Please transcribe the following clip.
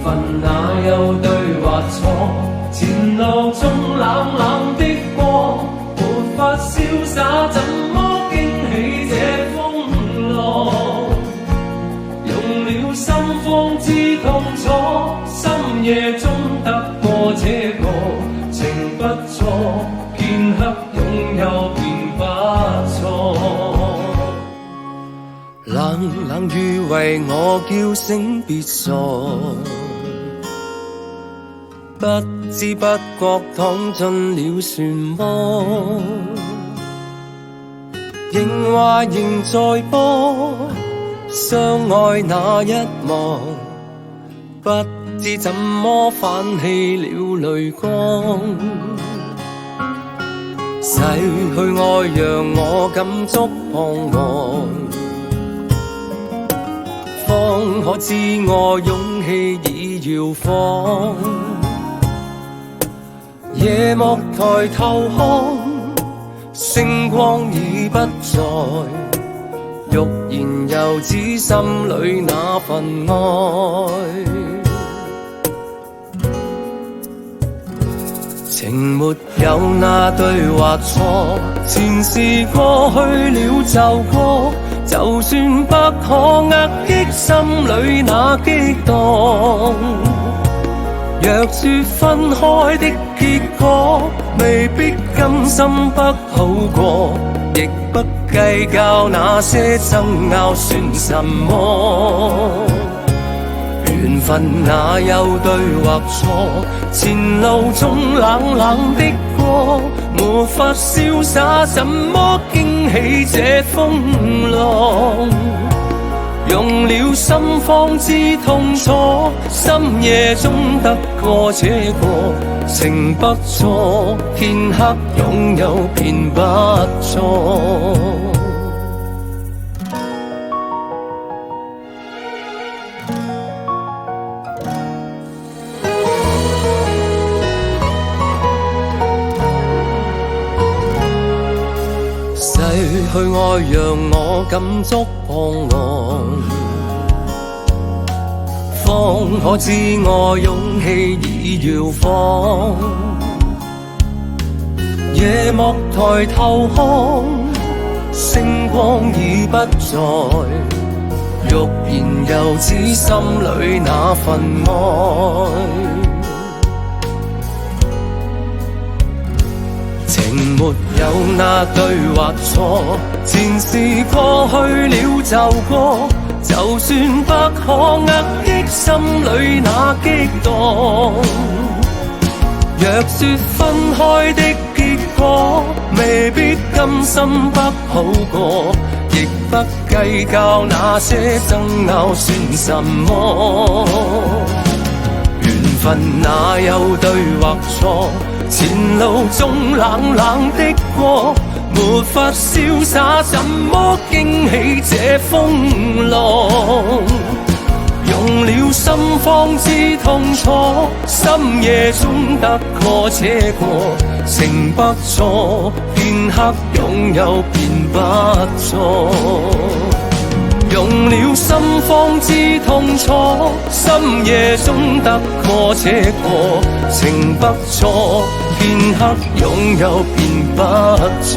分哪有對或錯？前路中冷冷的過，沒法瀟灑，怎麼驚起這風浪？用了心方知痛楚，深夜中得過這個情不錯，片刻擁有便不錯。冷冷雨為我叫醒別傻，不知不覺躺進了漩渦，仍話仍在播相愛那一幕，不知怎麼泛起了淚光。逝去愛讓我感觸彷徨，方可知我勇氣已搖晃。夜幕抬頭看，星光已不在，欲言又止心裏那份愛。情沒有那對或錯，前事過去了就過，就算不可壓抑心裏那激盪。若說分開的結果，未必甘心不好過，亦不計較那些爭拗算什麼。緣分哪有對或錯？前路中冷冷的過，沒法瀟灑，怎麼驚起這風浪？用了心方知痛楚，深夜中得過這個情不錯，片刻擁有便不錯。逝去愛讓我感觸彷徨，方可知我勇氣已搖晃。夜幕抬頭看，星光已不在，欲言又止心裏那份愛。情沒有那對或錯，前事過去了就過，就算不可壓抑心裏那激盪。若說分開的結果，未必甘心不好過，亦不計較那些爭拗算什麼。緣分哪有對或錯？前路中冷冷的過，沒法瀟灑，怎麼驚起這風浪？用了心方知痛楚，深夜中得過這個情不錯，片刻擁有便不錯。用了心方知痛楚，深夜中得過這個情不錯，片刻擁有便不錯。